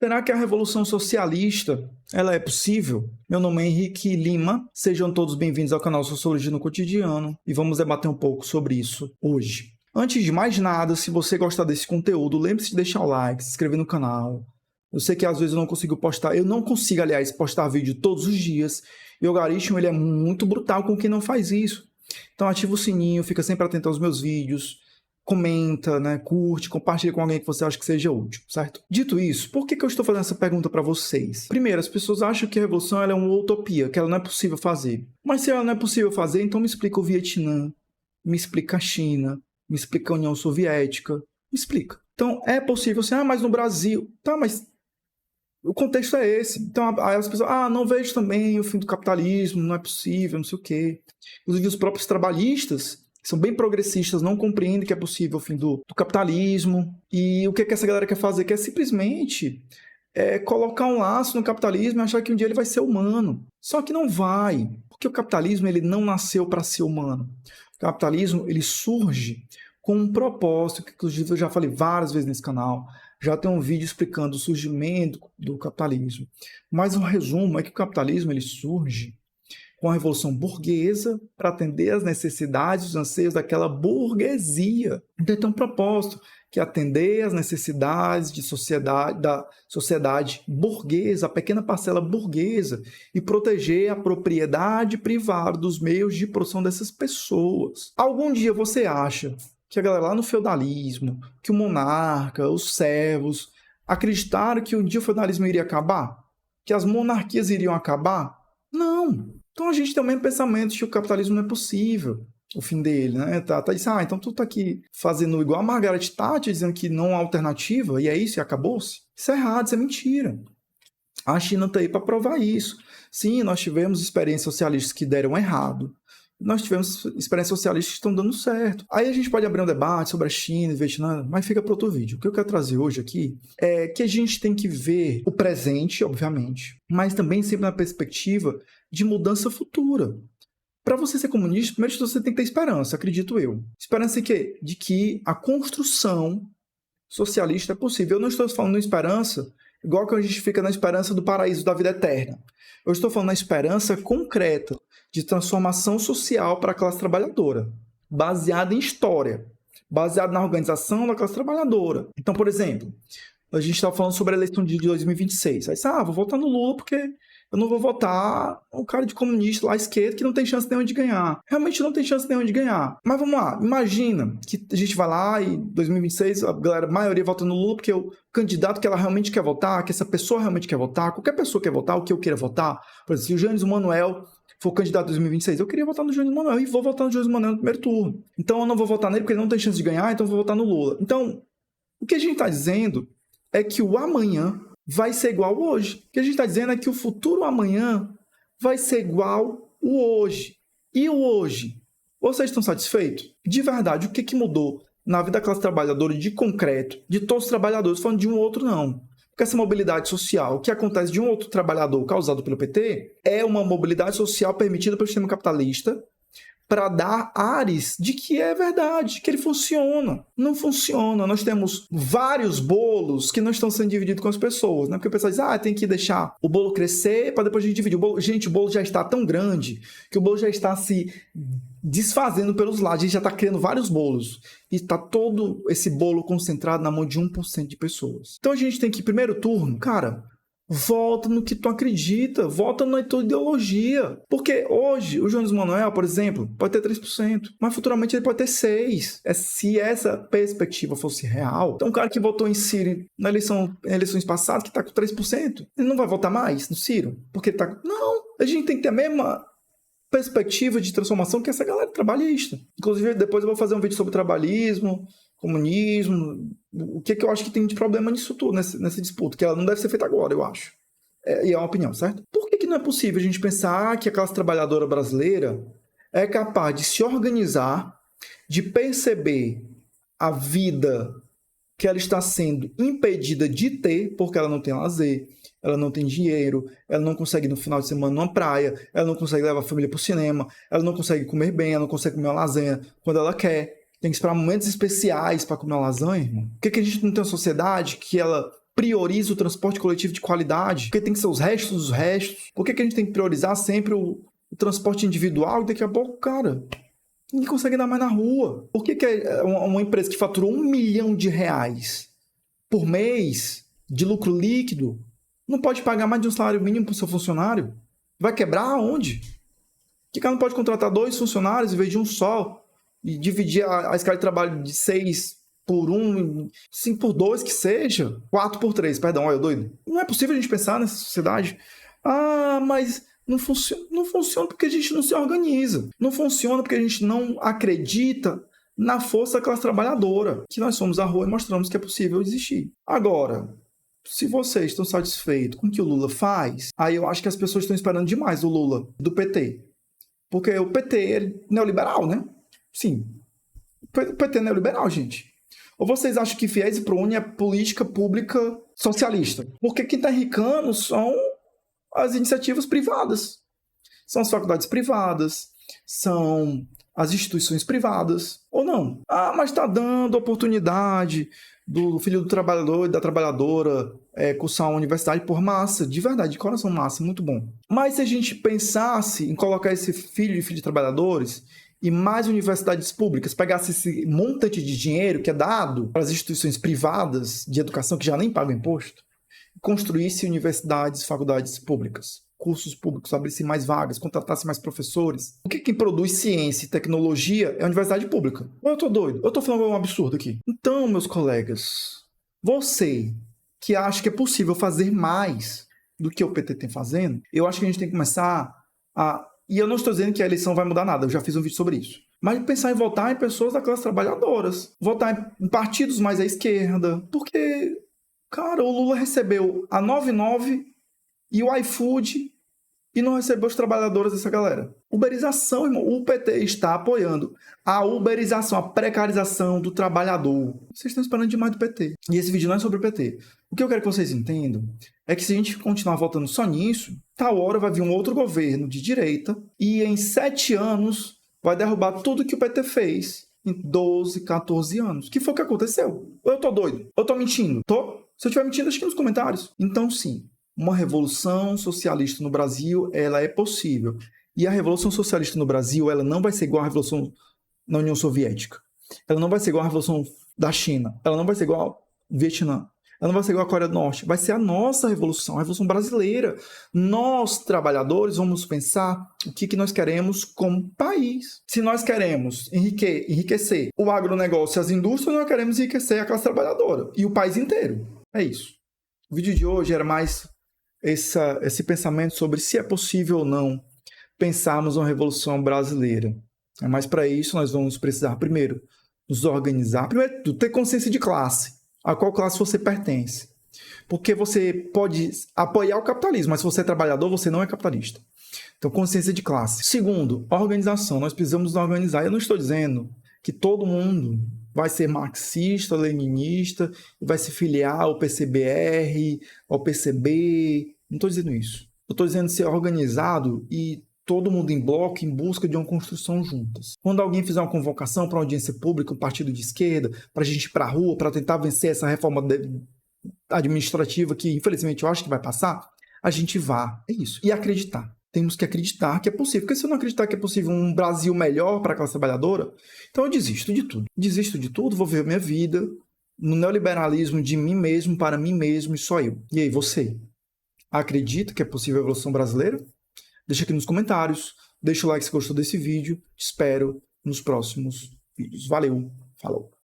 Será que a revolução socialista ela é possível? Meu nome é Henrique Lima, sejam todos bem-vindos ao canal Sociologia no Cotidiano e vamos debater um pouco sobre isso hoje. Antes de mais nada, se você gostar desse conteúdo, lembre-se de deixar o like, se inscrever no canal. Eu sei que às vezes eu não consigo postar, aliás, postar vídeo todos os dias, e o algoritmo ele é muito brutal com quem não faz isso. Então ativa o sininho, fica sempre atento aos meus vídeos, comenta, né, curte, compartilha com alguém que você acha que seja útil, certo? Dito isso, por que eu estou fazendo essa pergunta para vocês? Primeiro, as pessoas acham que a revolução ela é uma utopia, que ela não é possível fazer. Mas se ela não é possível fazer, então me explica o Vietnã, me explica a China, me explica a União Soviética, me explica. Então, é possível assim, mas no Brasil... Tá, mas o contexto é esse. Então, aí as pessoas, não vejo também o fim do capitalismo, não é possível, não sei o quê. Inclusive, os próprios trabalhistas, que são bem progressistas, não compreendem que é possível o fim do capitalismo. E o que essa galera quer fazer? Quer simplesmente colocar um laço no capitalismo e achar que um dia ele vai ser humano. Só que não vai, porque o capitalismo ele não nasceu para ser humano. O capitalismo ele surge com um propósito, que inclusive eu já falei várias vezes nesse canal, já tem um vídeo explicando o surgimento do capitalismo. Mas o resumo é que o capitalismo ele surge com a Revolução Burguesa para atender às necessidades e os anseios daquela burguesia. Então tem um propósito, que é atender às necessidades da sociedade burguesa, a pequena parcela burguesa, e proteger a propriedade privada dos meios de produção dessas pessoas. Algum dia você acha que a galera lá no feudalismo, que o monarca, os servos, acreditaram que um dia o feudalismo iria acabar? Que as monarquias iriam acabar? Não. Então a gente tem o mesmo pensamento de que o capitalismo não é possível, o fim dele, né? Tá dizendo, então tu tá aqui fazendo igual a Margaret Thatcher, dizendo que não há alternativa, e é isso, e acabou-se. Isso é errado, isso é mentira. A China tá aí para provar isso. Sim, nós tivemos experiências socialistas que deram errado. Nós tivemos experiências socialistas que estão dando certo. Aí a gente pode abrir um debate sobre a China e Vietnã, mas fica para outro vídeo. O que eu quero trazer hoje aqui é que a gente tem que ver o presente, obviamente, mas também sempre na perspectiva de mudança futura. Para você ser comunista, primeiro de tudo você tem que ter esperança, acredito eu. Esperança em quê? De que a construção socialista é possível. Eu não estou falando em esperança igual que a gente fica na esperança do paraíso da vida eterna. Eu estou falando na esperança concreta de transformação social para a classe trabalhadora, baseada em história, baseada na organização da classe trabalhadora. Então, por exemplo, a gente estava falando sobre a eleição de 2026. Aí, vou votar no Lula porque eu não vou votar um cara de comunista lá à esquerda que não tem chance nenhuma de ganhar. Realmente não tem chance nenhuma de ganhar. Mas vamos lá, imagina que a gente vai lá e em 2026 a galera, a maioria vota no Lula porque o candidato que ela realmente quer votar, que essa pessoa realmente quer votar, qualquer pessoa quer votar, o que eu queira votar. Por exemplo, se o Jones Manuel for candidato em 2026, eu queria votar no Jones Manuel e vou votar no Jones Manuel no primeiro turno. Então eu não vou votar nele porque ele não tem chance de ganhar, então eu vou votar no Lula. Então, o que a gente está dizendo é que o amanhã vai ser igual ao hoje. O que a gente está dizendo é que o futuro amanhã vai ser igual ao hoje. E o hoje? Vocês estão satisfeitos? De verdade, o que mudou na vida da classe trabalhadora de concreto, de todos os trabalhadores, falando de um ou outro não? Porque essa mobilidade social que acontece de um ou outro trabalhador causado pelo PT é uma mobilidade social permitida pelo sistema capitalista para dar ares de que é verdade, que ele funciona. Não funciona. Nós temos vários bolos que não estão sendo divididos com as pessoas, né? Porque o pessoal diz, tem que deixar o bolo crescer para depois a gente dividir. O bolo já está tão grande que o bolo já está se desfazendo pelos lados. A gente já está criando vários bolos. E está todo esse bolo concentrado na mão de 1% de pessoas. Então a gente tem que, primeiro turno, cara, volta no que tu acredita, volta na tua ideologia. Porque hoje, o Jones Manuel, por exemplo, pode ter 3%, mas futuramente ele pode ter 6%. Se essa perspectiva fosse real, então um cara que votou em Ciro na eleições passadas, que está com 3%, ele não vai votar mais no Ciro? Porque ele tá... Não, a gente tem que ter a mesma perspectiva de transformação que essa galera trabalhista. Inclusive, depois eu vou fazer um vídeo sobre trabalhismo, comunismo, o que eu acho que tem de problema nisso tudo, nessa disputa, que ela não deve ser feita agora, eu acho. E é uma opinião, certo? Por que não é possível a gente pensar que a classe trabalhadora brasileira é capaz de se organizar, de perceber a vida que ela está sendo impedida de ter, porque ela não tem lazer, ela não tem dinheiro, ela não consegue ir no final de semana numa praia, ela não consegue levar a família para o cinema, ela não consegue comer bem, ela não consegue comer uma lasanha quando ela quer. Tem que esperar momentos especiais para comer uma lasanha, irmão. Por que a gente não tem uma sociedade que ela prioriza o transporte coletivo de qualidade? Porque tem que ser os restos dos restos? Por que a gente tem que priorizar sempre o transporte individual? E daqui a pouco, cara, ninguém consegue andar mais na rua. Por que uma empresa que faturou R$1 milhão por mês de lucro líquido não pode pagar mais de um salário mínimo para o seu funcionário? Vai quebrar aonde? Que cara não pode contratar 2 funcionários em vez de um só e dividir a escala de trabalho de 6 por 1, 5 por 2 que seja, 4 por 3, perdão, olha eu doido. Não é possível a gente pensar nessa sociedade. Ah, mas não funciona porque a gente não se organiza. Não funciona porque a gente não acredita na força da classe trabalhadora, que nós somos a rua e mostramos que é possível existir. Agora, se vocês estão satisfeitos com o que o Lula faz, aí eu acho que as pessoas estão esperando demais do Lula, do PT. Porque o PT é neoliberal, né? Sim. O PT é neoliberal, gente. Ou vocês acham que FIES e ProUni é política pública socialista? Porque quem está enricando são as iniciativas privadas. São as faculdades privadas, são as instituições privadas, ou não? Ah, mas está dando oportunidade do filho do trabalhador e da trabalhadora cursar uma universidade por massa, de verdade, de coração massa, muito bom. Mas se a gente pensasse em colocar esse filho de trabalhadores e mais universidades públicas, pegasse esse montante de dinheiro que é dado para as instituições privadas de educação que já nem pagam imposto, construísse universidades, faculdades públicas, cursos públicos, abrisse mais vagas, contratasse mais professores. Porque quem produz ciência e tecnologia é a universidade pública. Ou eu tô doido? Eu tô falando um absurdo aqui. Então, meus colegas, você que acha que é possível fazer mais do que o PT tem fazendo, eu acho que a gente tem que começar a... E eu não estou dizendo que a eleição vai mudar nada, eu já fiz um vídeo sobre isso. Mas pensar em votar em pessoas da classe trabalhadoras. Votar em partidos mais à esquerda. Porque, cara, o Lula recebeu a 99 e o iFood e não recebeu os trabalhadores dessa galera. Uberização, irmão. O PT está apoiando a uberização, a precarização do trabalhador. Vocês estão esperando demais do PT. E esse vídeo não é sobre o PT. O que eu quero que vocês entendam é que se a gente continuar votando só nisso, tal hora vai vir um outro governo de direita e em 7 anos vai derrubar tudo que o PT fez em 12, 14 anos. Que foi o que aconteceu? Ou eu tô doido? Ou eu tô mentindo? Tô? Se eu estiver mentindo, deixa aqui nos comentários. Então, sim, uma revolução socialista no Brasil, ela é possível. E a revolução socialista no Brasil, ela não vai ser igual à revolução na União Soviética. Ela não vai ser igual à revolução da China. Ela não vai ser igual ao Vietnã. Ela não vai ser igual à Coreia do Norte. Vai ser a nossa revolução, a revolução brasileira. Nós, trabalhadores, vamos pensar o que nós queremos como país. Se nós queremos enriquecer o agronegócio e as indústrias, nós queremos enriquecer a classe trabalhadora e o país inteiro. É isso. O vídeo de hoje era mais esse pensamento sobre se é possível ou não pensarmos uma revolução brasileira. Mas para isso nós vamos precisar, primeiro, nos organizar. Primeiro, ter consciência de classe. A qual classe você pertence. Porque você pode apoiar o capitalismo, mas se você é trabalhador, você não é capitalista. Então, consciência de classe. Segundo, organização. Nós precisamos nos organizar. Eu não estou dizendo que todo mundo vai ser marxista, leninista, vai se filiar ao PCBR, ao PCB. Não estou dizendo isso. Eu estou dizendo ser organizado e todo mundo em bloco em busca de uma construção juntas. Quando alguém fizer uma convocação para uma audiência pública, um partido de esquerda, para a gente ir para a rua, para tentar vencer essa reforma administrativa que, infelizmente, eu acho que vai passar, a gente vá. É isso. E acreditar. Temos que acreditar que é possível. Porque se eu não acreditar que é possível um Brasil melhor para a classe trabalhadora, então eu desisto de tudo. Desisto de tudo, vou viver minha vida no neoliberalismo de mim mesmo, para mim mesmo e só eu. E aí, você acredita que é possível a evolução brasileira? Deixa aqui nos comentários, deixa o like se gostou desse vídeo. Te espero nos próximos vídeos. Valeu, falou!